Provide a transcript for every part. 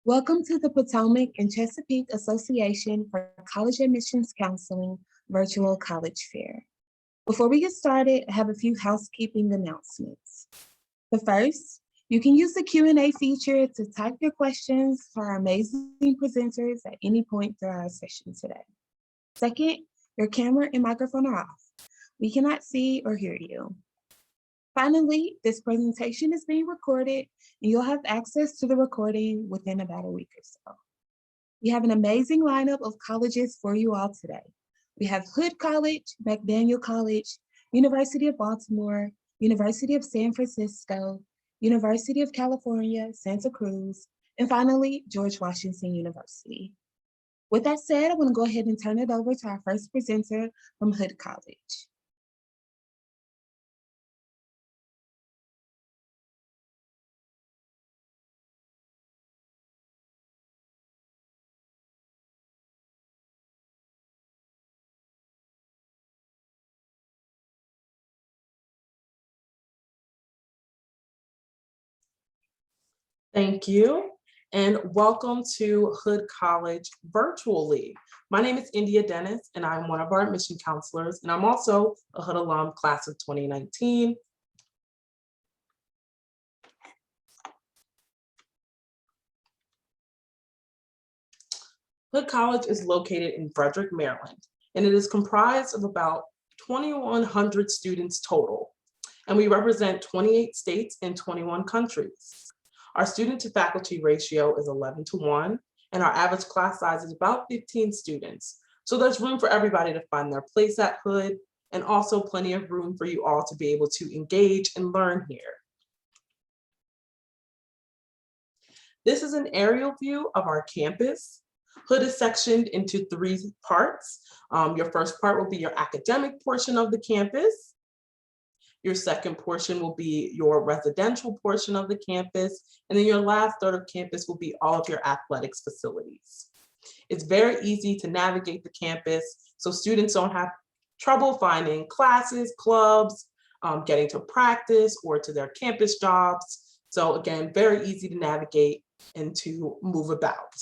Welcome to the Potomac and Chesapeake Association for College Admissions Counseling Virtual College Fair. Before we get started, I have a few housekeeping announcements. The first, you can use the Q&A feature to type your questions for our amazing presenters at any point throughout our session today. Second, your camera and microphone are off. We cannot see or hear you. Finally, this presentation is being recorded and you'll have access to the recording within about a week or so. We have an amazing lineup of colleges for you all today. We have Hood College, McDaniel College, University of Baltimore, University of San Francisco, University of California, Santa Cruz, and finally, George Washington University. With that said, I'm going to go ahead and turn it over to our first presenter from Hood College. Thank you, and welcome to Hood College virtually. My name is India Dennis, and I'm one of our admission counselors, and I'm also a Hood alum, class of 2019. Hood College is located in Frederick, Maryland, and it is comprised of about 2,100 students total, and we represent 28 states and 21 countries. Our student to faculty ratio is 11:1, and our average class size is about 15 students. So there's room for everybody to find their place at Hood, and also plenty of room for you all to be able to engage and learn here. This is an aerial view of our campus. Hood is sectioned into 3 parts. Your first part will be your academic portion of the campus. Your second portion will be your residential portion of the campus. And then your last third of campus will be all of your athletics facilities. It's very easy to navigate the campus, so students don't have trouble finding classes, clubs, getting to practice or to their campus jobs. So again, very easy to navigate and to move about.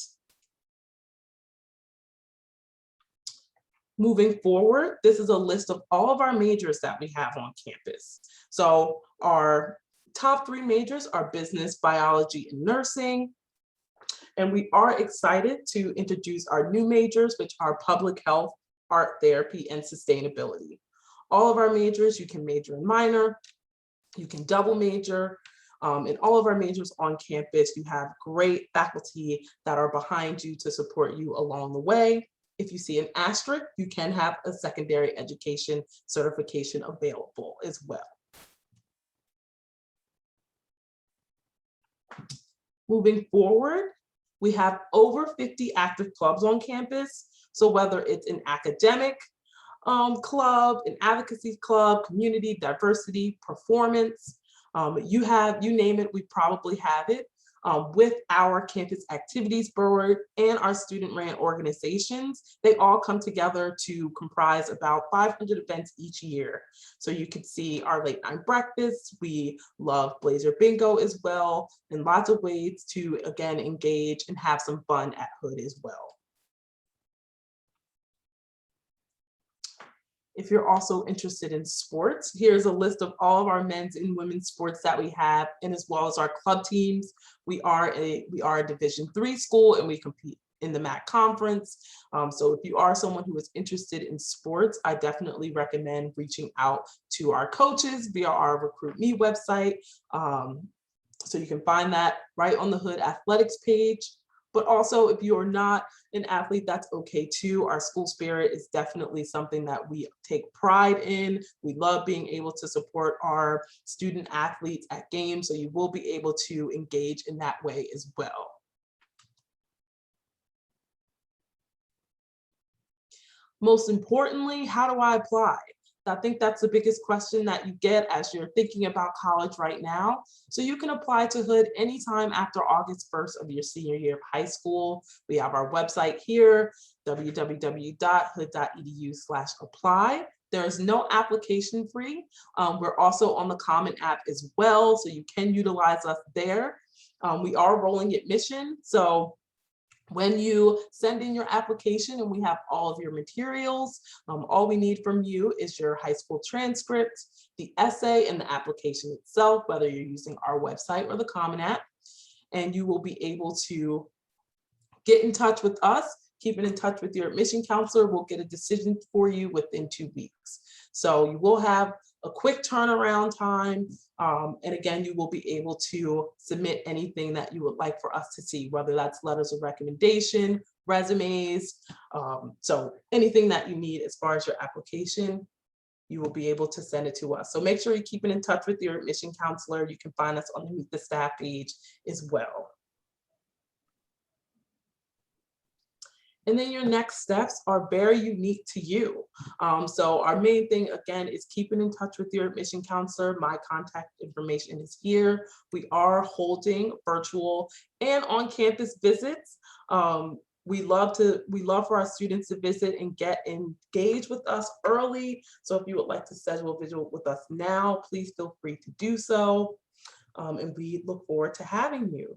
Moving forward, this is a list of all of our majors that we have on campus. So our top 3 majors are business, biology, and nursing. And we are excited to introduce our new majors, which are public health, art therapy, and sustainability. All of our majors, you can major and minor, you can double major. In all of our majors on campus, you have great faculty that are behind you to support you along the way. If you see an asterisk, you can have a secondary education certification available as well. Moving forward, we have over 50 active clubs on campus. So whether it's an academic club, an advocacy club, community, diversity, performance, you name it, we probably have it. With our campus activities board and our student-ran organizations, they all come together to comprise about 500 events each year. So you can see our late night breakfasts, we love Blazer Bingo as well, and lots of ways to, again, engage and have some fun at Hood as well. If you're also interested in sports, here's a list of all of our men's and women's sports that we have, and as well as our club teams. We are a Division III school, and we compete in the MAC conference. So if you are someone who is interested in sports, I definitely recommend reaching out to our coaches via our Recruit Me website. So you can find that right on the Hood Athletics page. But also, if you are not an athlete, that's okay too. Our school spirit is definitely something that we take pride in. We love being able to support our student athletes at games, so you will be able to engage in that way as well. Most importantly, how do I apply? I think that's the biggest question that you get as you're thinking about college right now. So you can apply to Hood anytime after August 1st of your senior year of high school. We have our website here, www.hood.edu/apply. There is no application fee. We're also on the Common App as well, so you can utilize us there. We are rolling admission, so when you send in your application and we have all of your materials, all we need from you is your high school transcript, the essay, and the application itself, whether you're using our website or the Common App, and you will be able to get in touch with us. Keep in touch with your admission counselor. We'll get a decision for you within 2 weeks. So you will have a quick turnaround time. And again, you will be able to submit anything that you would like for us to see, whether that's letters of recommendation, resumes. So anything that you need as far as your application, you will be able to send it to us. So make sure you're keeping in touch with your admission counselor. You can find us on the Meet the Staff page as well. And then your next steps are very unique to you. So our main thing, again, is keeping in touch with your admission counselor. My contact information is here. We are holding virtual and on-campus visits. We love for our students to visit and get engaged with us early. So if you would like to schedule a visit with us now, please feel free to do so. And we look forward to having you.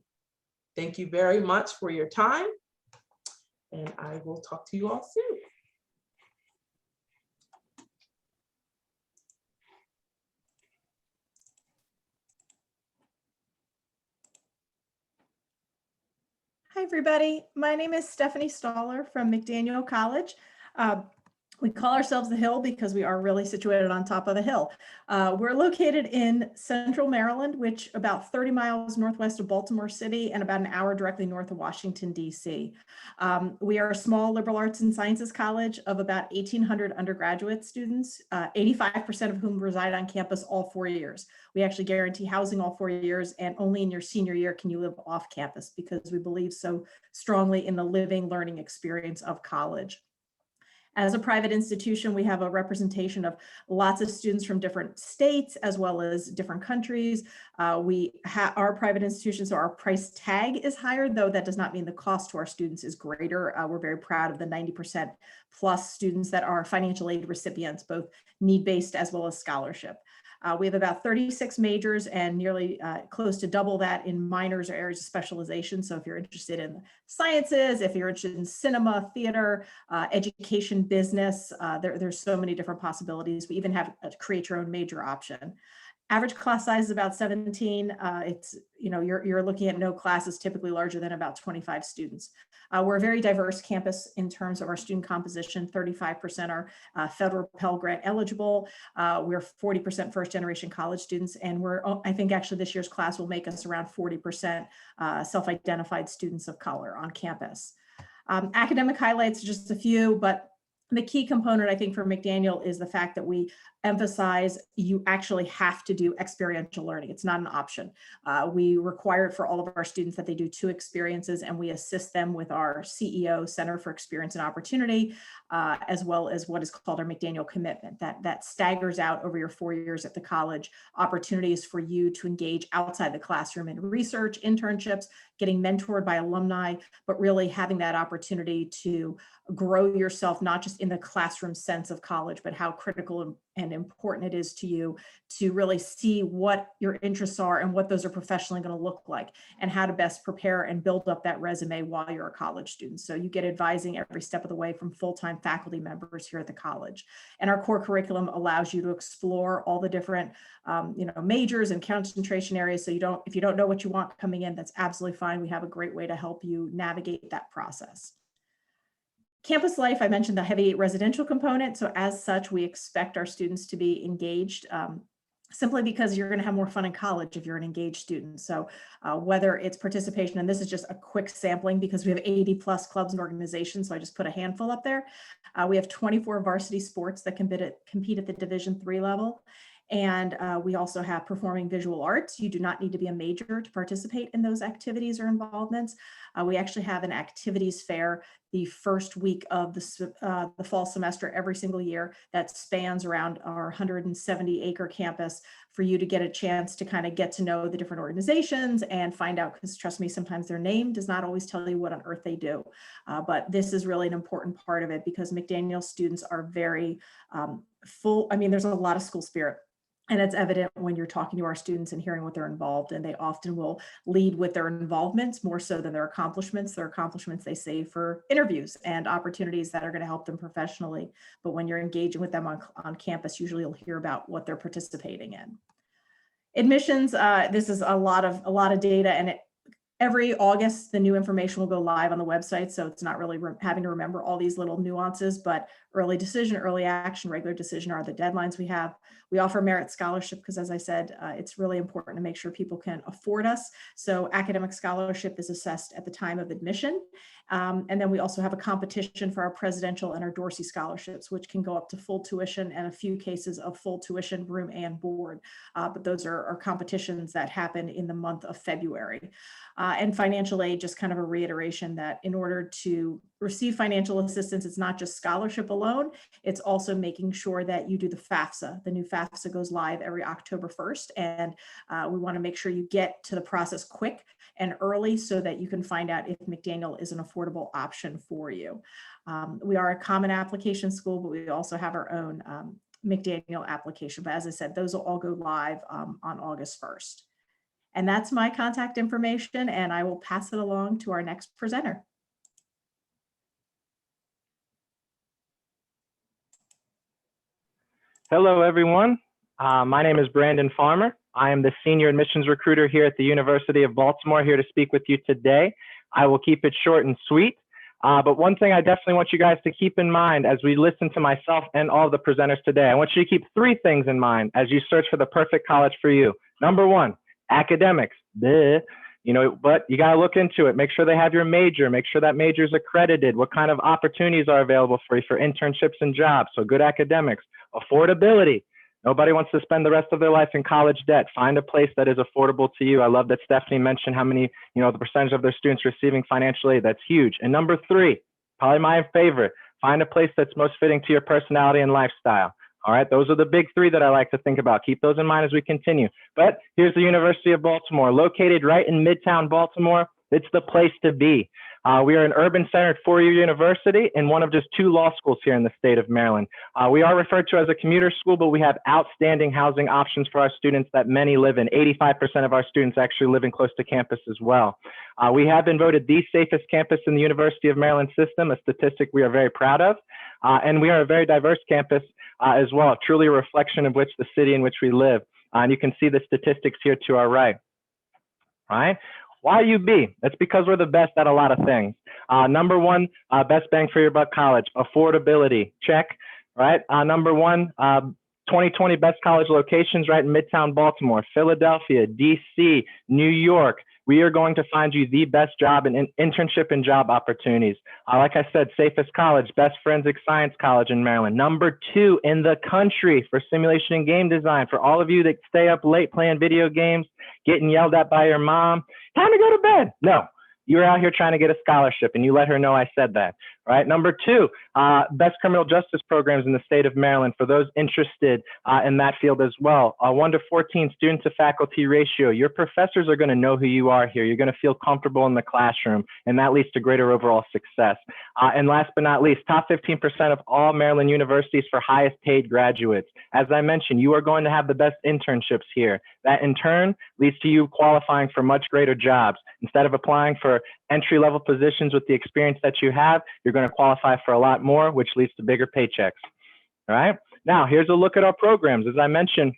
Thank you very much for your time. And I will talk to you all soon. Hi, everybody. My name is Stephanie Staller from McDaniel College. We call ourselves the Hill because we are really situated on top of a hill. We're located in central Maryland, which about 30 miles northwest of Baltimore City and about an hour directly north of Washington, D.C. We are a small liberal arts and sciences college of about 1,800 undergraduate students, 85% of whom reside on campus all 4 years. We actually guarantee housing all 4 years, and only in your senior year can you live off campus because we believe so strongly in the living learning experience of college. As a private institution, we have a representation of lots of students from different states as well as different countries. We are a private institution, so our price tag is higher, though that does not mean the cost to our students is greater. We're very proud of the 90% plus students that are financial aid recipients, both need-based as well as scholarship. We have about 36 majors and nearly close to double that in minors or areas of specialization. So if you're interested in sciences, if you're interested in cinema, theater, education, business, there's so many different possibilities. We even have a create your own major option. Average class size is about 17. It's, you're looking at no classes typically larger than about 25 students. We're a very diverse campus in terms of our student composition. 35% are federal Pell Grant eligible. We're 40% first generation college students. And I think actually this year's class will make us around 40% self-identified students of color on campus. Academic highlights, just a few, but the key component, I think, for McDaniel is the fact that we emphasize you actually have to do experiential learning. It's not an option. We require it for all of our students that they do 2 experiences, and we assist them with our CEO, Center for Experience and Opportunity, as well as what is called our McDaniel Commitment. That staggers out over your 4 years at the college, opportunities for you to engage outside the classroom in research, internships, getting mentored by alumni, but really having that opportunity to grow yourself, not just in the classroom sense of college, but how critical and important it is to you to really see what your interests are and what those are professionally going to look like and how to best prepare and build up that resume while you're a college student. So you get advising every step of the way from full-time faculty members here at the college. And our core curriculum allows you to explore all the different majors and concentration areas. So if you don't know what you want coming in, that's absolutely fine. We have a great way to help you navigate that process. Campus life, I mentioned the heavy residential component. So as such, we expect our students to be engaged simply because you're going to have more fun in college if you're an engaged student. So whether it's participation, and this is just a quick sampling because we have 80 plus clubs and organizations, so I just put a handful up there. We have 24 varsity sports that compete at the Division III level. And we also have performing visual arts. You do not need to be a major to participate in those activities or involvements. We actually have an activities fair the first week of the fall semester every single year that spans around our 170-acre campus for you to get a chance to kind of get to know the different organizations and find out, because trust me, sometimes their name does not always tell you what on earth they do. But this is really an important part of it because McDaniel students are very full. I mean, there's a lot of school spirit. And it's evident when you're talking to our students and hearing what they're involved in. They often will lead with their involvements more so than their accomplishments. Their accomplishments they save for interviews and opportunities that are going to help them professionally. But when you're engaging with them on campus, usually you'll hear about what they're participating in. Admissions, this is a lot of data, and every August, the new information will go live on the website. So it's not really having to remember all these little nuances, but early decision, early action, regular decision are the deadlines we have. We offer merit scholarship because, as I said, it's really important to make sure people can afford us. So academic scholarship is assessed at the time of admission. And then we also have a competition for our presidential and our Dorsey scholarships, which can go up to full tuition and a few cases of full tuition, room and board. But those are competitions that happen in the month of February. And financial aid, just kind of a reiteration that in order to receive financial assistance, it's not just scholarship alone, it's also making sure that you do the FAFSA. The new FAFSA goes live every October 1st, and we want to make sure you get to the process quick and early so that you can find out if McDaniel is an affordable option for you. We are a common application school, but we also have our own McDaniel application. But as I said, those will all go live on August 1st. And that's my contact information, and I will pass it along to our next presenter. Hello, everyone. My name is Brandon Farmer. I am the Senior Admissions Recruiter here at the University of Baltimore, here to speak with you today. I will keep it short and sweet. But one thing I definitely want you guys to keep in mind as we listen to myself and all the presenters today, I want you to keep three things in mind as you search for the perfect college for you. Number one, academics. But you got to look into it. Make sure they have your major. Make sure that major is accredited. What kind of opportunities are available for you for internships and jobs? So good academics. Affordability. Nobody wants to spend the rest of their life in college debt. Find a place that is affordable to you. I love that Stephanie mentioned how many, the percentage of their students receiving financial aid. That's huge. And number three, probably my favorite, find a place that's most fitting to your personality and lifestyle. All right, those are the big three that I like to think about. Keep those in mind as we continue. But here's the University of Baltimore, located right in Midtown Baltimore. It's the place to be. We are an urban-centered four-year university and one of just two law schools here in the state of Maryland. We are referred to as a commuter school, but we have outstanding housing options for our students that many live in. 85% of our students actually living close to campus as well. We have been voted the safest campus in the University of Maryland system, a statistic we are very proud of. And we are a very diverse campus as well, truly a reflection of which the city in which we live. And you can see the statistics here to our right. All right. Why UB? That's because we're the best at a lot of things. Number one, best bang for your buck college. Affordability, check, right? Number one, 2020 best college locations right in Midtown Baltimore, Philadelphia, DC, New York. We are going to find you the best job and internship and job opportunities. Like I said, safest college, best forensic science college in Maryland. Number two in the country for simulation and game design. For all of you that stay up late playing video games, getting yelled at by your mom, time to go to bed. No, you're out here trying to get a scholarship and you let her know I said that, right? Number two, best criminal justice programs in the state of Maryland for those interested in that field as well. 1 to 14 student to faculty ratio. Your professors are going to know who you are here. You're going to feel comfortable in the classroom, and that leads to greater overall success. And last but not least, top 15% of all Maryland universities for highest paid graduates. As I mentioned, you are going to have the best internships here. That in turn leads to you qualifying for much greater jobs. Instead of applying for entry-level positions with the experience that you have, you're going to qualify for a lot more, which leads to bigger paychecks. All right. Now, here's a look at our programs. As I mentioned,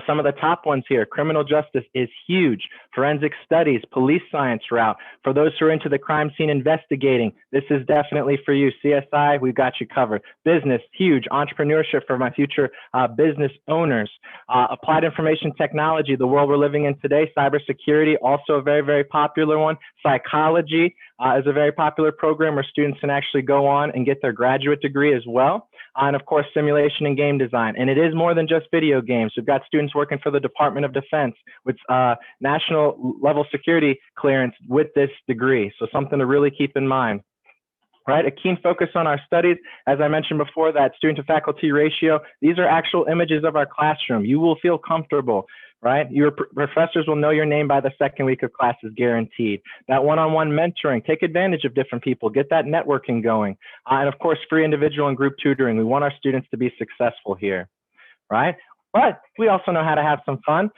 some of the top ones here. Criminal justice is huge. Forensic studies, police science route. For those who are into the crime scene investigating, this is definitely for you. CSI, we've got you covered. Business, huge. Entrepreneurship for my future business owners. Applied information technology, the world we're living in today. Cybersecurity, also a very, very popular one. Psychology is a very popular program where students can actually go on and get their graduate degree as well. And of course, simulation and game design. And it is more than just video games. We've got students working for the Department of Defense with national level security clearance with this degree. So something to really keep in mind. Right, a keen focus on our studies. As I mentioned before, that student to faculty ratio, these are actual images of our classroom. You will feel comfortable, right? Your professors will know your name by the second week of class is guaranteed. That one-on-one mentoring, take advantage of different people, get that networking going. And of course, free individual and group tutoring. We want our students to be successful here, right? but we also know how to have some fun.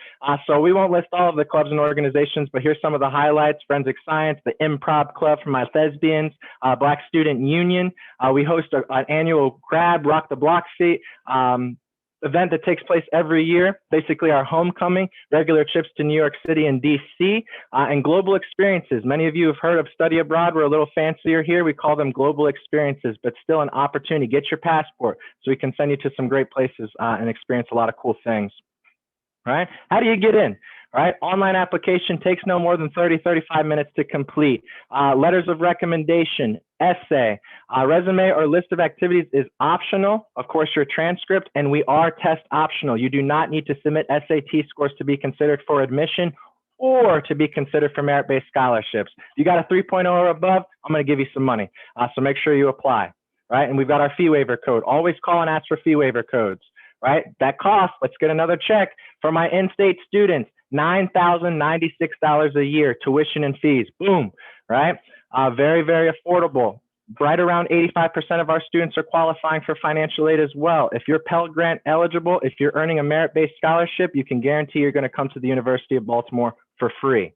So we won't list all of the clubs and organizations, but here's some of the highlights: Forensic Science, the Improv Club for my thespians, Black Student Union. We host an annual Grab, Rock the Block seat event that takes place every year, basically our homecoming, regular trips to New York City and DC, and global experiences. Many of you have heard of Study Abroad. We're a little fancier here. We call them global experiences, but still an opportunity. Get your passport so we can send you to some great places and experience a lot of cool things. Right? How do you get in? Right? Online application takes no more than 35 minutes to complete. Letters of recommendation, essay, resume or list of activities is optional. Of course, your transcript, and we are test optional. You do not need to submit SAT scores to be considered for admission or to be considered for merit-based scholarships. If you got a 3.0 or above, I'm going to give you some money. So make sure you apply. Right? And we've got our fee waiver code. Always call and ask for fee waiver codes. Right? That cost, let's get another check for my in-state students, $9,096 a year, tuition and fees. Boom, right? Very, very affordable. Right around 85% of our students are qualifying for financial aid as well. If you're Pell Grant eligible, if you're earning a merit-based scholarship, you can guarantee you're going to come to the University of Baltimore for free,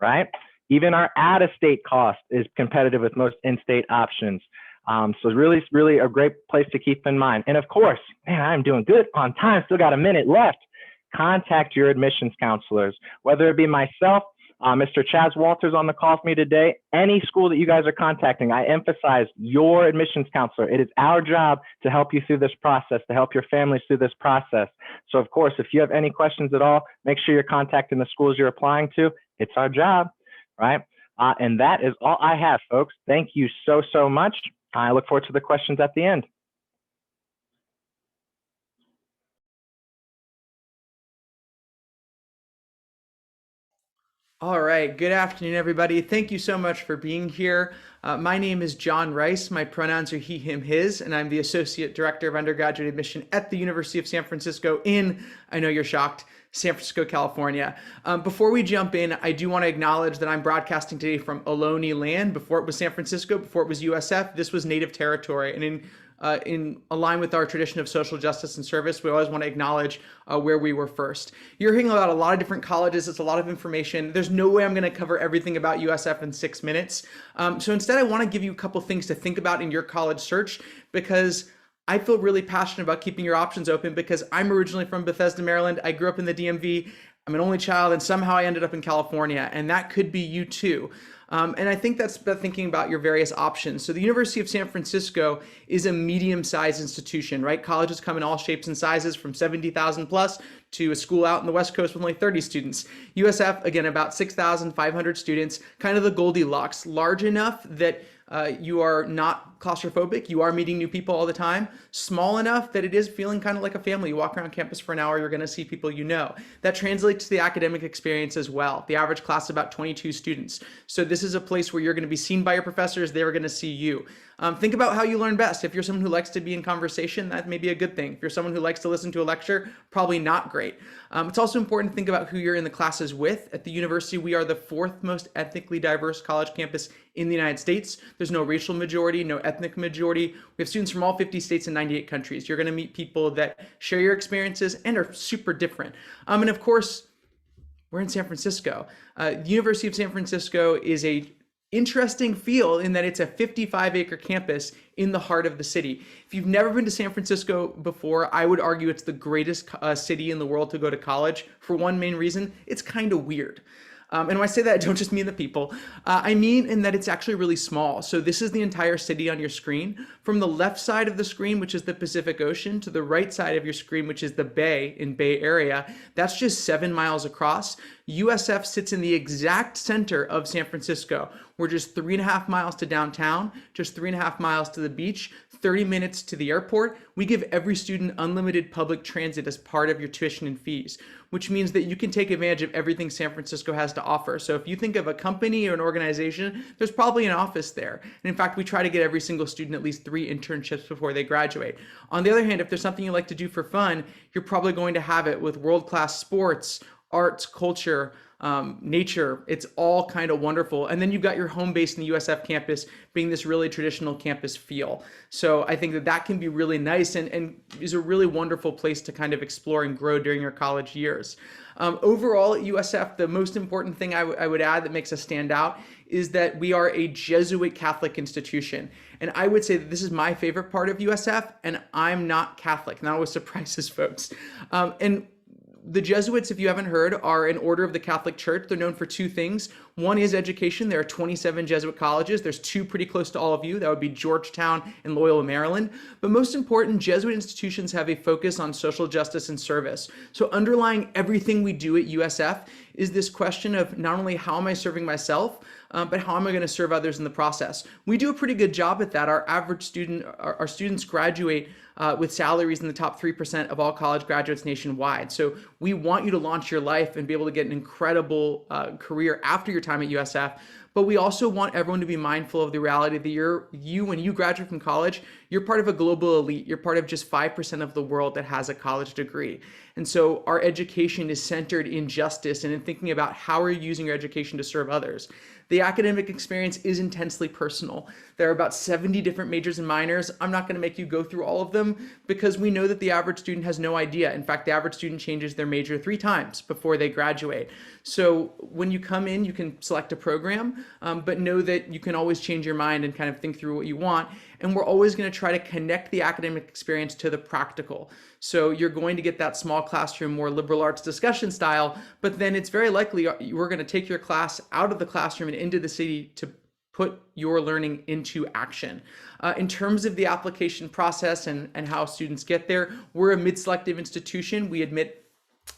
right? Even our out-of-state cost is competitive with most in-state options. So really, really a great place to keep in mind. And of course, man, I'm doing good on time. Still got a minute left. Contact your admissions counselors, whether it be myself, Mr. Chaz Walters on the call with me today, any school that you guys are contacting. I emphasize your admissions counselor. It is our job to help you through this process, to help your families through this process. So of course, if you have any questions at all, make sure you're contacting the schools you're applying to. It's our job, right? And that is all I have, folks. Thank you so, so much. I look forward to the questions at the end. All right, good afternoon, everybody. Thank you so much for being here. My name is John Rice. My pronouns are he, him, his, and I'm the Associate Director of Undergraduate Admission at the University of San Francisco in, I know you're shocked, San Francisco, California. Before we jump in, I do want to acknowledge that I'm broadcasting today from Ohlone land. Before it was San Francisco, before it was USF, this was native territory. And in line with our tradition of social justice and service, we always want to acknowledge where we were first. You're hearing about a lot of different colleges. It's a lot of information. There's no way I'm going to cover everything about USF in 6 minutes. So instead, I want to give you a couple things to think about in your college search, because I feel really passionate about keeping your options open, because I'm originally from Bethesda, Maryland. I grew up in the DMV. I'm an only child, and somehow I ended up in California, and that could be you too. And I think that's about thinking about your various options. So the University of San Francisco is a medium-sized institution, right? Colleges come in all shapes and sizes, from 70,000 plus to a school out in the West Coast with only 30 students. USF, again, about 6,500 students, kind of the Goldilocks, large enough that you are not claustrophobic, you are meeting new people all the time, small enough that it is feeling kind of like a family. You walk around campus for an hour, you're going to see people you know. That translates to the academic experience as well. The average class is about 22 students. So this is a place where you're going to be seen by your professors, they're going to see you. Think about how you learn best. If you're someone who likes to be in conversation, that may be a good thing. If you're someone who likes to listen to a lecture, probably not great. It's also important to think about who you're in the classes with. At the university, we are the 4th most ethnically diverse college campus in the United States. There's no racial majority, no ethnic majority. We have students from all 50 states and 98 countries. You're going to meet people that share your experiences and are super different. And of course, we're in San Francisco. The University of San Francisco is a interesting feel in that it's a 55-acre campus in the heart of the city. If you've never been to San Francisco before, I would argue it's the greatest city in the world to go to college for one main reason: it's kind of weird. And when I say that, I don't just mean the people. I mean in that it's actually really small. So this is the entire city on your screen. From the left side of the screen, which is the Pacific Ocean, to the right side of your screen, which is the Bay in Bay Area, that's just 7 miles across. USF sits in the exact center of San Francisco. We're just 3.5 miles to downtown, just 3.5 miles to the beach, 30 minutes to the airport. We give every student unlimited public transit as part of your tuition and fees, which means that you can take advantage of everything San Francisco has to offer. So if you think of a company or an organization, there's probably an office there. And in fact, we try to get every single student at least 3 internships before they graduate. On the other hand, if there's something you like to do for fun, you're probably going to have it with world-class sports, arts, culture, nature. It's all kind of wonderful. And then you've got your home base in the USF campus being this really traditional campus feel. So I think that that can be really nice and is a really wonderful place to kind of explore and grow during your college years. Overall at USF, the most important thing I would add that makes us stand out is that we are a Jesuit Catholic institution. And I would say that this is my favorite part of USF, and I'm not Catholic. And that always surprises folks. And the Jesuits, if you haven't heard, are an order of the Catholic Church. They're known for two things. One is education. There are 27 Jesuit colleges. There's two pretty close to all of you. That would be Georgetown and Loyola, Maryland. But most important, Jesuit institutions have a focus on social justice and service. So underlying everything we do at USF is this question of not only how am I serving myself, but how am I going to serve others in the process? We do a pretty good job at that. Our average student, our students graduate with salaries in the top 3% of all college graduates nationwide. So we want you to launch your life and be able to get an incredible career after your time at USF. But we also want everyone to be mindful of the reality that when you graduate from college, you're part of a global elite. You're part of just 5% of the world that has a college degree. And so our education is centered in justice and in thinking about how are you using your education to serve others. The academic experience is intensely personal. There are about 70 different majors and minors. I'm not going to make you go through all of them because we know that the average student has no idea. In fact, the average student changes their major 3 times before they graduate. So when you come in, you can select a program, but know that you can always change your mind and kind of think through what you want. And we're always going to try to connect the academic experience to the practical. So you're going to get that small classroom, more liberal arts discussion style, but then it's very likely we're going to take your class out of the classroom and into the city to put your learning into action. In terms of the application process and how students get there, we're a mid-selective institution. We admit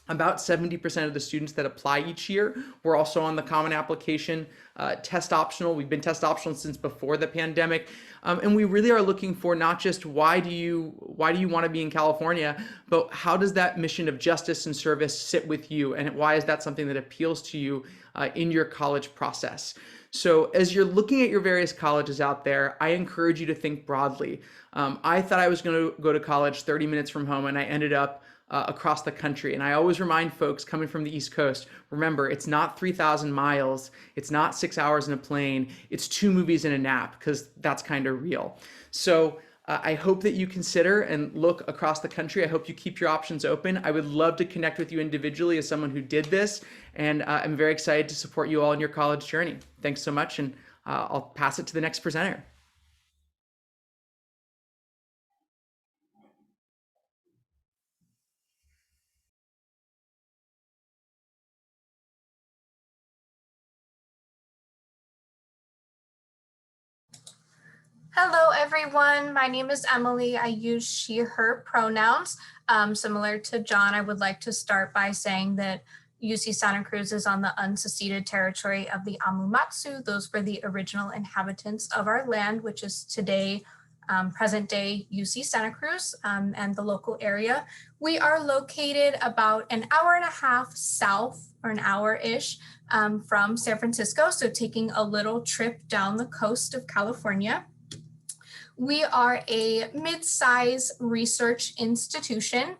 about 70% of the students that apply each year. We're also on the Common Application test optional. We've been test optional since before the pandemic. And we really are looking for not just why do you want to be in California, but how does that mission of justice and service sit with you? And why is that something that appeals to you in your college process? So as you're looking at your various colleges out there, I encourage you to think broadly. I thought I was going to go to college 30 minutes from home, and I ended up across the country. And I always remind folks coming from the East Coast, remember, it's not 3,000 miles. It's not 6 hours in a plane. It's 2 movies and a nap, because that's kind of real. So I hope that you consider and look across the country. I hope you keep your options open. I would love to connect with you individually as someone who did this. And I'm very excited to support you all in your college journey. Thanks so much. And I'll pass it to the next presenter. Hello, everyone. My name is Emily. I use she, her pronouns. Similar to John, I would like to start by saying that UC Santa Cruz is on the unceded territory of the Amumatsu. Those were the original inhabitants of our land, which is today, present day UC Santa Cruz and the local area. We are located about an hour and a half south, or an hour-ish, from San Francisco. So taking a little trip down the coast of California. We are a mid-size research institution.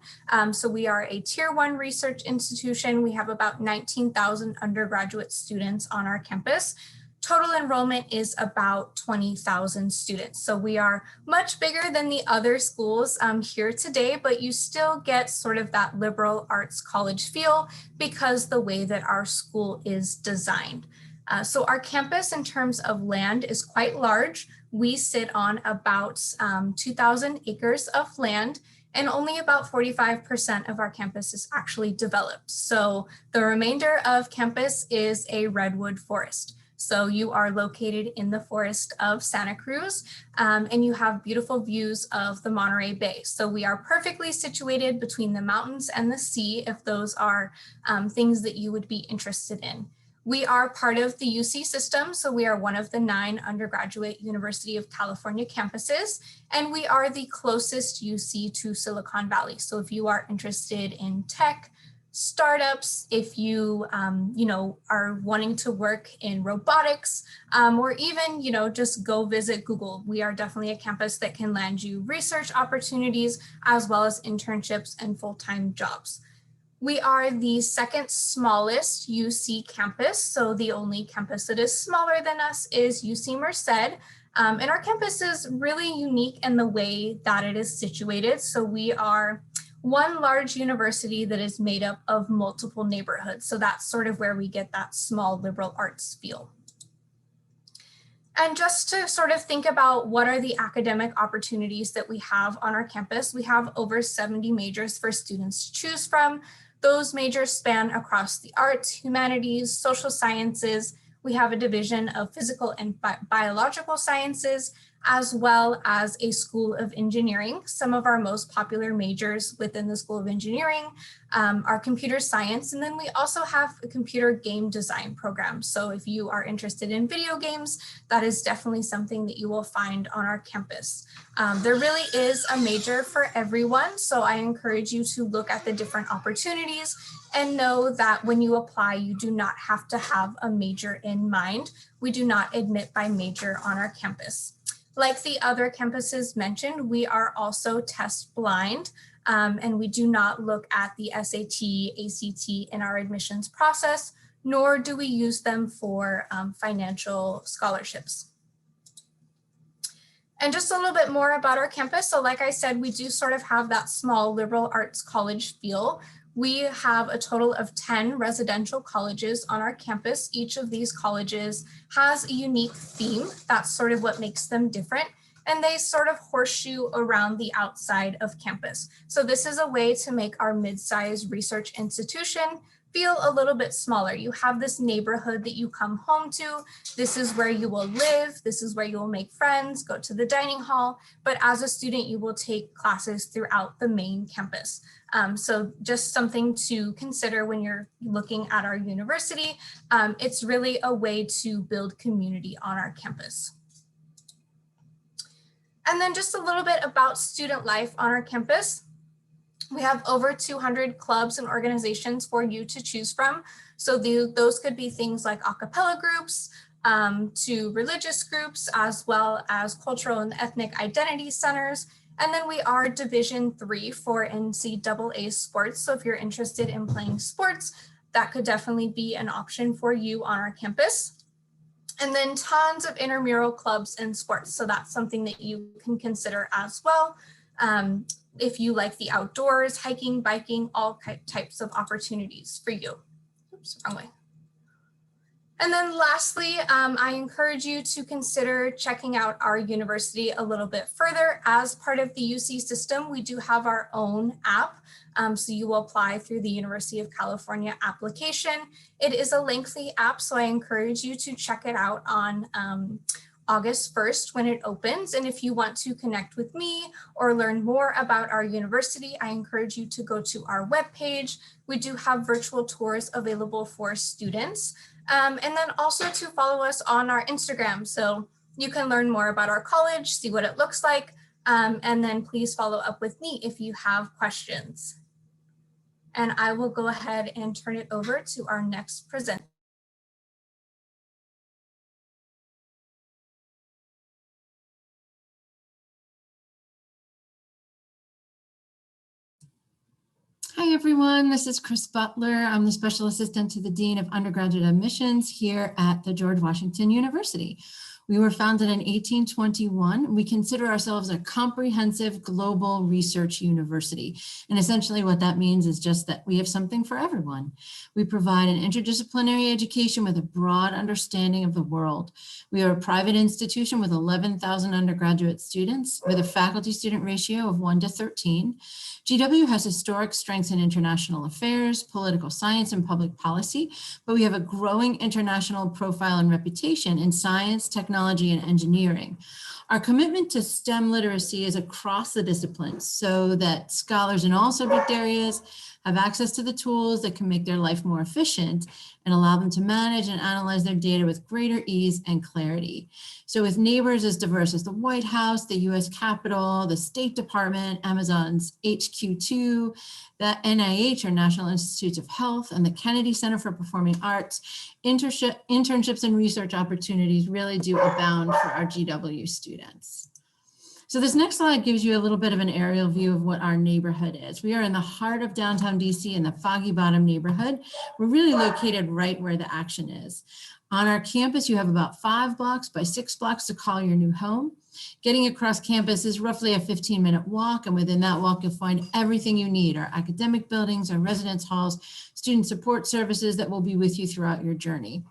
So we are a tier 1 research institution. We have about 19,000 undergraduate students on our campus. Total enrollment is about 20,000 students. So we are much bigger than the other schools here today, but you still get sort of that liberal arts college feel because the way that our school is designed. So our campus in terms of land is quite large. We sit on about 2,000 acres of land, and only about 45% of our campus is actually developed. So the remainder of campus is a redwood forest. So you are located in the forest of Santa Cruz, and you have beautiful views of the Monterey Bay. So we are perfectly situated between the mountains and the sea, if those are things that you would be interested in. We are part of the UC system, so we are one of the 9 undergraduate University of California campuses, and we are the closest UC to Silicon Valley. So if you are interested in tech, startups, if you are wanting to work in robotics, or even just go visit Google, we are definitely a campus that can land you research opportunities as well as internships and full-time jobs. We are the second smallest UC campus, so the only campus that is smaller than us is UC Merced. And our campus is really unique in the way that it is situated. So we are one large university that is made up of multiple neighborhoods. So that's sort of where we get that small liberal arts feel. And just to sort of think about what are the academic opportunities that we have on our campus, we have over 70 majors for students to choose from. Those majors span across the arts, humanities, social sciences. We have a division of physical and biological sciences, as well as a School of Engineering. Some of our most popular majors within the School of Engineering are computer science, and then we also have a computer game design program. So if you are interested in video games, that is definitely something that you will find on our campus. There really is a major for everyone, so I encourage you to look at the different opportunities and know that when you apply, you do not have to have a major in mind. We do not admit by major on our campus. Like the other campuses mentioned, we are also test blind, and we do not look at the SAT, ACT in our admissions process, nor do we use them for financial scholarships. And just a little bit more about our campus. So like I said, we do sort of have that small liberal arts college feel. We have a total of 10 residential colleges on our campus. Each of these colleges has a unique theme. That's sort of what makes them different. And they sort of horseshoe around the outside of campus. So this is a way to make our mid-sized research institution feel a little bit smaller. You have this neighborhood that you come home to. This is where you will live. This is where you will make friends, go to the dining hall. But as a student, you will take classes throughout the main campus. So just something to consider when you're looking at our university. It's really a way to build community on our campus. And then just a little bit about student life on our campus. We have over 200 clubs and organizations for you to choose from. So those could be things like a cappella groups, to religious groups, as well as cultural and ethnic identity centers. And then we are Division III for NCAA sports. So if you're interested in playing sports, that could definitely be an option for you on our campus. And then tons of intramural clubs and sports. So that's something that you can consider as well. If you like the outdoors, hiking, biking, all types of opportunities for you. Oops, wrong way. And then lastly, I encourage you to consider checking out our university a little bit further. As part of the UC system, we do have our own app. So you will apply through the University of California application. It is a lengthy app, so I encourage you to check it out on August 1st when it opens. And if you want to connect with me or learn more about our university, I encourage you to go to our webpage. We do have virtual tours available for students. And then also to follow us on our Instagram. So you can learn more about our college, see what it looks like, and then please follow up with me if you have questions. And I will go ahead and turn it over to our next presenter. Hi, everyone. This is Chris Butler. I'm the Special Assistant to the Dean of Undergraduate Admissions here at the George Washington University. We were founded in 1821. We consider ourselves a comprehensive global research university. And essentially what that means is just that we have something for everyone. We provide an interdisciplinary education with a broad understanding of the world. We are a private institution with 11,000 undergraduate students with a faculty-student ratio of 1:13. GW has historic strengths in international affairs, political science, and public policy, but we have a growing international profile and reputation in science, technology, and engineering. Our commitment to STEM literacy is across the disciplines so that scholars in all subject areas have access to the tools that can make their life more efficient and allow them to manage and analyze their data with greater ease and clarity. So with neighbors as diverse as the White House, the US Capitol, the State Department, Amazon's HQ2, the NIH or National Institutes of Health, and the Kennedy Center for Performing Arts, internships and research opportunities really do abound for our GW students. So this next slide gives you a little bit of an aerial view of what our neighborhood is. We are in the heart of downtown DC in the Foggy Bottom neighborhood. We're really located right where the action is. On our campus, you have about 5 blocks by 6 blocks to call your new home. Getting across campus is roughly a 15-minute walk, and within that walk, you'll find everything you need, our academic buildings, our residence halls, student support services that will be with you throughout your journey.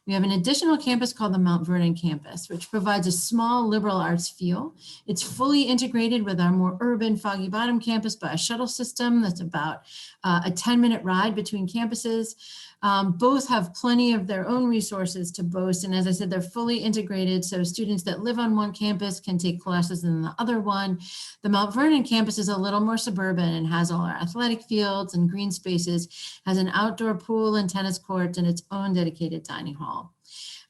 We have an additional campus called the Mount Vernon campus, which provides a small liberal arts feel. It's fully integrated with our more urban Foggy Bottom campus by a shuttle system that's about a 10-minute ride between campuses. Both have plenty of their own resources to boast. And as I said, they're fully integrated. So students that live on one campus can take classes in the other one. The Mount Vernon campus is a little more suburban and has all our athletic fields and green spaces, has an outdoor pool and tennis courts, and its own dedicated dining hall.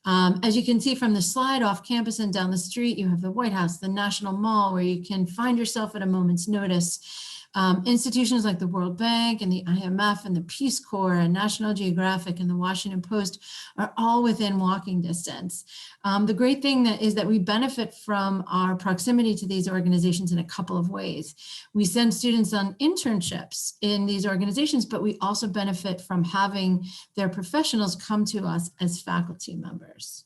As you can see from the slide, off campus and down the street, you have the White House, the National Mall, where you can find yourself at a moment's notice. Institutions like the World Bank and the IMF and the Peace Corps and National Geographic and the Washington Post are all within walking distance. The great thing is that we benefit from our proximity to these organizations in a couple of ways. We send students on internships in these organizations, but we also benefit from having their professionals come to us as faculty members.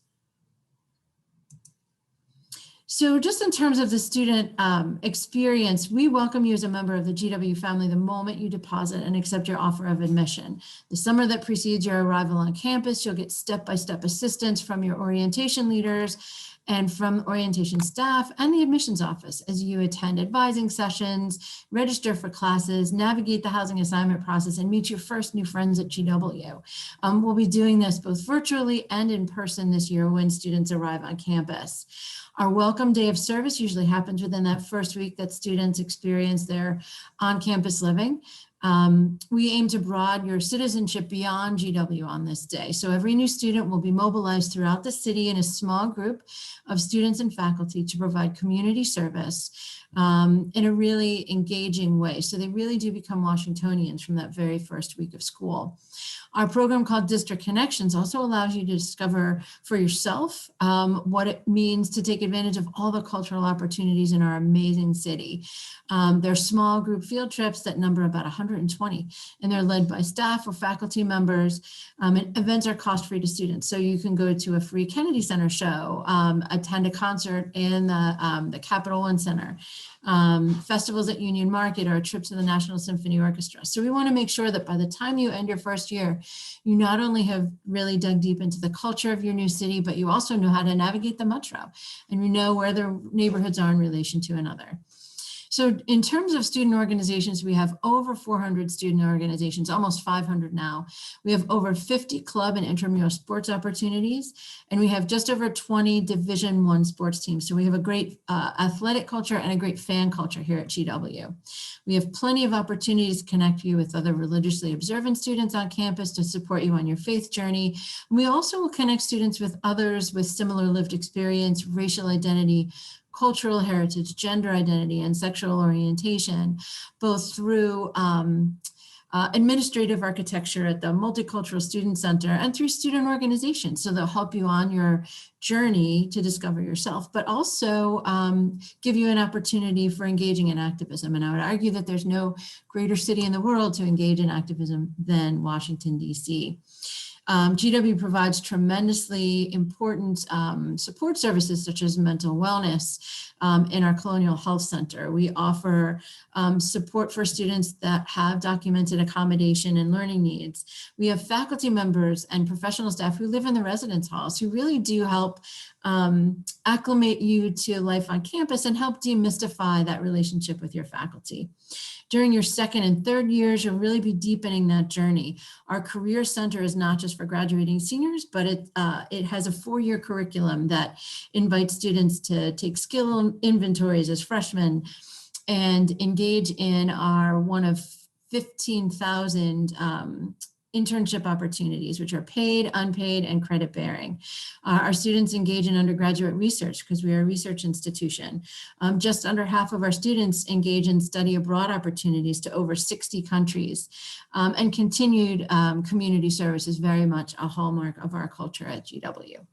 So just in terms of the student experience, we welcome you as a member of the GW family the moment you deposit and accept your offer of admission. The summer that precedes your arrival on campus, you'll get step-by-step assistance from your orientation leaders and from orientation staff and the admissions office as you attend advising sessions, register for classes, navigate the housing assignment process, and meet your first new friends at GW. We'll be doing this both virtually and in person this year when students arrive on campus. Our welcome day of service usually happens within that first week that students experience their on-campus living. We aim to broaden your citizenship beyond GW on this day. So every new student will be mobilized throughout the city in a small group of students and faculty to provide community service in a really engaging way. So they really do become Washingtonians from that very first week of school. Our program called District Connections also allows you to discover for yourself what it means to take advantage of all the cultural opportunities in our amazing city. They're small group field trips that number about 120, and they're led by staff or faculty members. And events are cost-free to students. So you can go to a free Kennedy Center show, attend a concert in the Capital One Center, festivals at Union Market, or a trip to the National Symphony Orchestra. So we want to make sure that by the time you end your first year, you not only have really dug deep into the culture of your new city, but you also know how to navigate the metro and you know where the neighborhoods are in relation to another. So in terms of student organizations, we have over 400 student organizations, almost 500 now. We have over 50 club and intramural sports opportunities, and we have just over 20 Division I sports teams. So we have a great athletic culture and a great fan culture here at GW. We have plenty of opportunities to connect you with other religiously observant students on campus to support you on your faith journey. And we also will connect students with others with similar lived experience, racial identity, cultural heritage, gender identity, and sexual orientation, both through administrative architecture at the Multicultural Student Center and through student organizations. So they'll help you on your journey to discover yourself, but also give you an opportunity for engaging in activism. And I would argue that there's no greater city in the world to engage in activism than Washington, DC. GW provides tremendously important support services such as mental wellness in our Colonial Health Center. We offer support for students that have documented accommodation and learning needs. We have faculty members and professional staff who live in the residence halls who really do help acclimate you to life on campus and help demystify that relationship with your faculty. During your second and third years, you'll really be deepening that journey. Our Career Center is not just for graduating seniors, but it has a 4-year curriculum that invites students to take skill inventories as freshmen and engage in our one of 15,000 internship opportunities, which are paid, unpaid, and credit bearing. Our students engage in undergraduate research because we are a research institution. Just under half of our students engage in study abroad opportunities to over 60 countries. And continued community service is very much a hallmark of our culture at GW.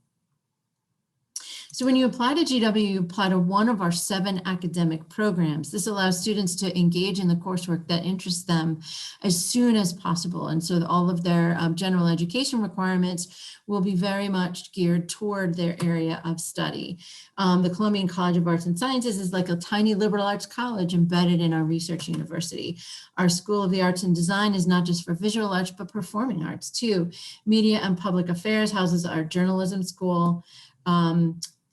So when you apply to GW, you apply to one of our 7 academic programs. This allows students to engage in the coursework that interests them as soon as possible. And so all of their general education requirements will be very much geared toward their area of study. The Columbian College of Arts and Sciences is like a tiny liberal arts college embedded in our research university. Our School of the Arts and Design is not just for visual arts, but performing arts too. Media and Public Affairs houses our journalism school.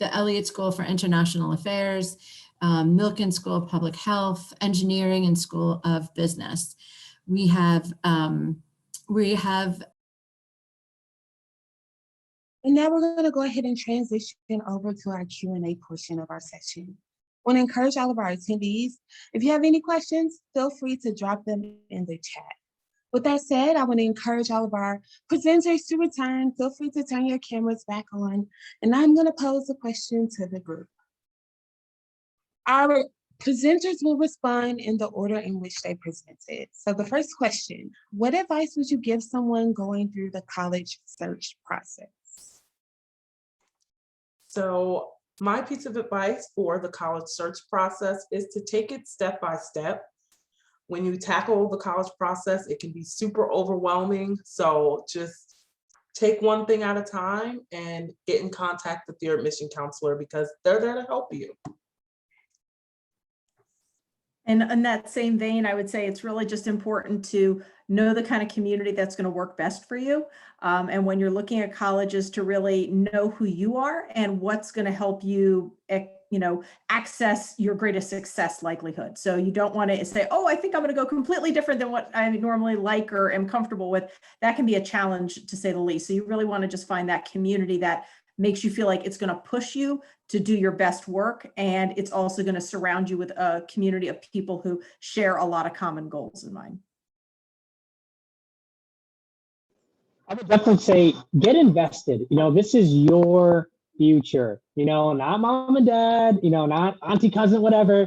The Elliott School for International Affairs, Milken School of Public Health, Engineering, and School of Business. We have. And now we're going to go ahead and transition over to our Q&A portion of our session. I want to encourage all of our attendees, if you have any questions, feel free to drop them in the chat. With that said, I want to encourage all of our presenters to return. Feel free to turn your cameras back on, and I'm going to pose a question to the group. Our presenters will respond in the order in which they presented. So the first question, what advice would you give someone going through the college search process? So my piece of advice for the college search process is to take it step by step. When you tackle the college process, it can be super overwhelming. So just take one thing at a time and get in contact with your admission counselor because they're there to help you. And in that same vein, I would say it's really just important to know the kind of community that's going to work best for you. And when you're looking at colleges, to really know who you are and what's going to help you, access your greatest success likelihood. So you don't want to say, oh, I think I'm going to go completely different than what I normally like or am comfortable with. That can be a challenge, to say the least. So you really want to just find that community that makes you feel like it's going to push you to do your best work. And it's also going to surround you with a community of people who share a lot of common goals in mind. I would definitely say get invested. This is your future, not mom and dad, not auntie, cousin, whatever.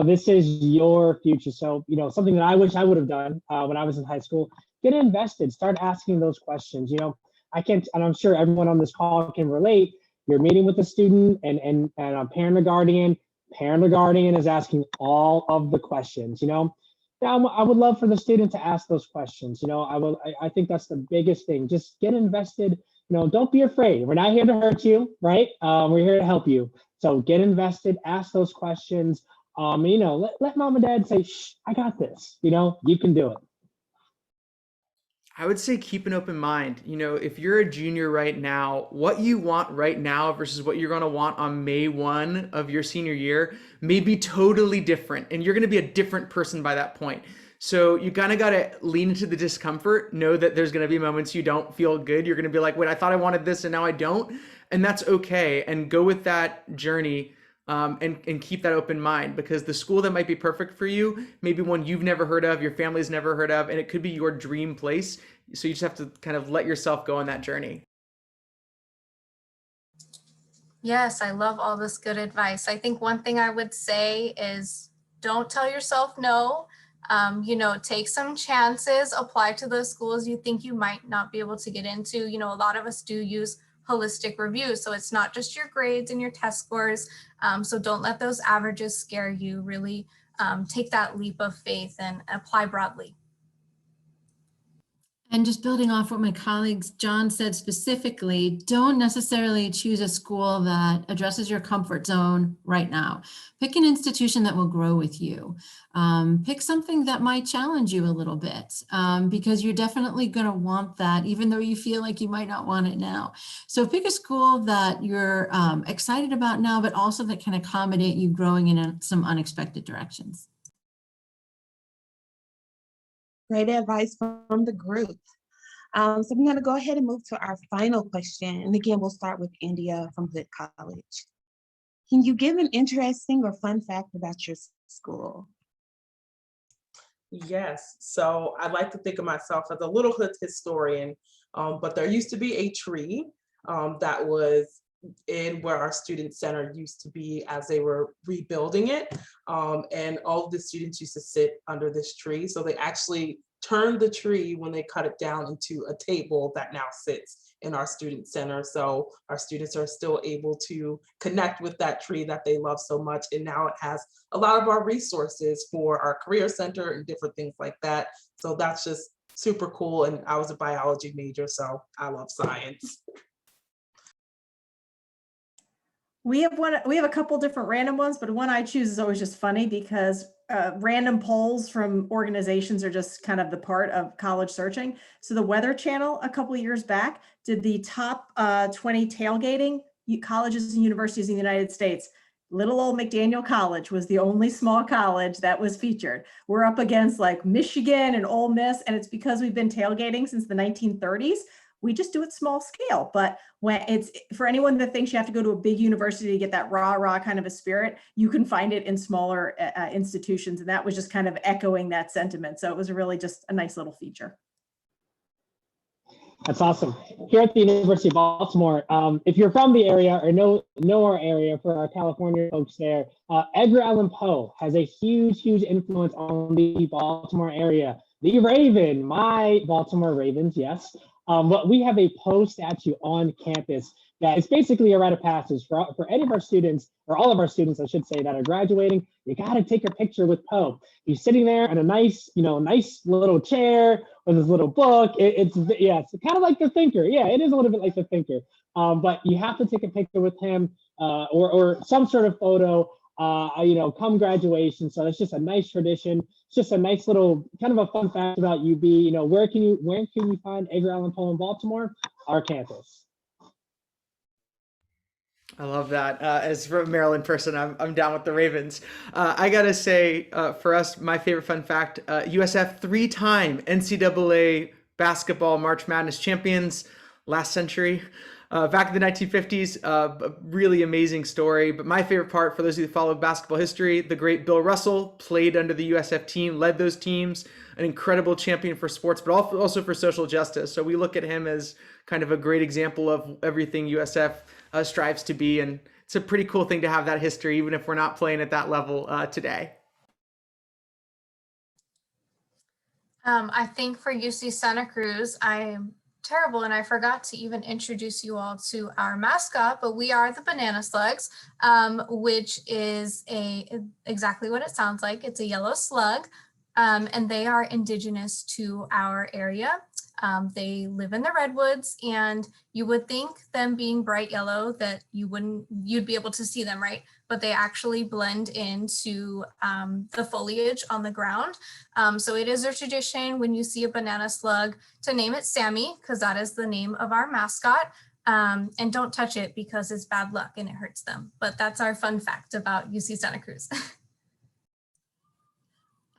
This is your future. So, something that I wish I would have done when I was in high school, get invested, start asking those questions. I can't, and I'm sure everyone on this call can relate. You're meeting with a student and a parent or guardian. Parent or guardian is asking all of the questions, I would love for the student to ask those questions. I think that's the biggest thing. Just get invested. Don't be afraid. We're not here to hurt you, right? We're here to help you. So get invested, ask those questions. Let mom and dad say, shh, I got this. You can do it. I would say keep an open mind. If you're a junior right now, what you want right now versus what you're going to want on May 1 of your senior year may be totally different. And you're going to be a different person by that point. So you kind of got to lean into the discomfort, know that there's going to be moments you don't feel good. You're going to be like, wait, I thought I wanted this and now I don't. And that's okay. And go with that journey. And keep that open mind, because the school that might be perfect for you may be one you've never heard of, your family's never heard of, and it could be your dream place. So you just have to kind of let yourself go on that journey. Yes, I love all this good advice. I think one thing I would say is don't tell yourself no. Take some chances, apply to those schools you think you might not be able to get into. A lot of us do use holistic review. So it's not just your grades and your test scores. So don't let those averages scare you. Really take that leap of faith and apply broadly. And just building off what my colleagues John said specifically, don't necessarily choose a school that addresses your comfort zone right now. Pick an institution that will grow with you. Pick something that might challenge you a little bit, because you're definitely going to want that, even though you feel like you might not want it now. So pick a school that you're excited about now, but also that can accommodate you growing in some unexpected directions. Great advice from the group. So I'm going to go ahead and move to our final question. And again, we'll start with India from Hood College. Can you give an interesting or fun fact about your school? Yes, so I like to think of myself as a little hood historian, but there used to be a tree that was in where our student center used to be as they were rebuilding it. And all of the students used to sit under this tree. So they actually turned the tree when they cut it down into a table that now sits in our student center. So our students are still able to connect with that tree that they love so much. And now it has a lot of our resources for our career center and different things like that. So that's just super cool. And I was a biology major, so I love science. We have a couple different random ones, but one I choose is always just funny because random polls from organizations are just kind of the part of college searching. So the Weather Channel a couple of years back did the top 20 tailgating colleges and universities in the United States. Little old McDaniel College was the only small college that was featured. We're up against like Michigan and Ole Miss, and it's because we've been tailgating since the 1930s. We just do it small scale, but when it's for anyone that thinks you have to go to a big university to get that rah kind of a spirit, you can find it in smaller institutions. And that was just kind of echoing that sentiment. So it was really just a nice little feature. That's awesome. Here at the University of Baltimore, if you're from the area or know our area, for our California folks there, Edgar Allan Poe has a huge influence on the Baltimore area. The Raven, my Baltimore Ravens, yes. But we have a Poe statue on campus that is basically a rite of passage for any of our students, or all of our students, I should say, that are graduating. You got to take a picture with Poe. He's sitting there in a nice little chair with his little book. It's kind of like the Thinker. Yeah, it is a little bit like the Thinker. But you have to take a picture with him or some sort of photo. Come graduation. So it's just a nice tradition. It's just a nice little kind of a fun fact about UB. Where can you find Edgar Allan Poe in Baltimore? Our campus. I love that. As a Maryland person, I'm down with the Ravens. I gotta say, for us, my favorite fun fact: USF 3-time NCAA basketball March Madness champions last century. Back in the 1950s, a really amazing story. But my favorite part, for those of you who follow basketball history, the great Bill Russell played under the USF team, led those teams, an incredible champion for sports, but also for social justice. So we look at him as kind of a great example of everything USF strives to be. And it's a pretty cool thing to have that history, even if we're not playing at that level today. I think for UC Santa Cruz, I'm terrible and I forgot to even introduce you all to our mascot, but we are the Banana Slugs, which is exactly what it sounds like. It's a yellow slug, and they are indigenous to our area. They live in the redwoods, and you would think them being bright yellow that you'd be able to see them, right? But they actually blend into the foliage on the ground. So it is a tradition when you see a banana slug to name it Sammy, because that is the name of our mascot. And don't touch it because it's bad luck and it hurts them. But that's our fun fact about UC Santa Cruz.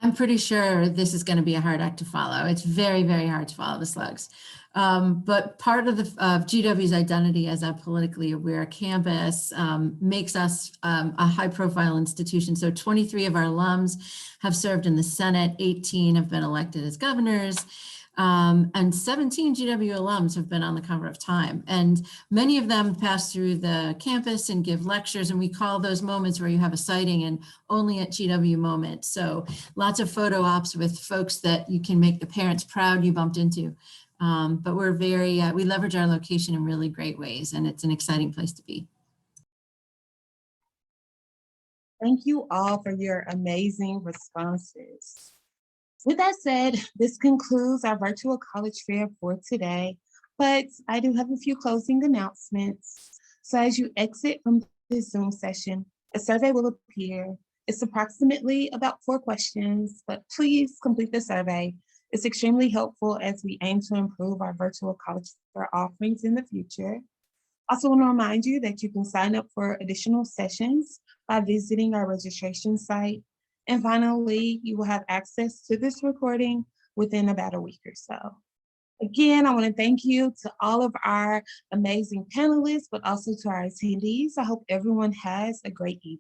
I'm pretty sure this is going to be a hard act to follow. It's very, very hard to follow the slugs. But part of GW's identity as a politically aware campus makes us a high profile institution. So 23 of our alums have served in the Senate, 18 have been elected as governors, and 17 GW alums have been on the cover of Time. And many of them pass through the campus and give lectures, and we call those moments where you have a sighting and only at GW moment. So lots of photo ops with folks that you can make the parents proud you bumped into. But we're we leverage our location in really great ways, and it's an exciting place to be. Thank you all for your amazing responses. With that said, this concludes our virtual college fair for today, but I do have a few closing announcements. So as you exit from this Zoom session, a survey will appear. It's approximately about 4 questions, but please complete the survey. It's extremely helpful as we aim to improve our virtual college fair offerings in the future. Also want to remind you that you can sign up for additional sessions by visiting our registration site. And finally, you will have access to this recording within about a week or so. Again, I want to thank you to all of our amazing panelists, but also to our attendees. I hope everyone has a great evening.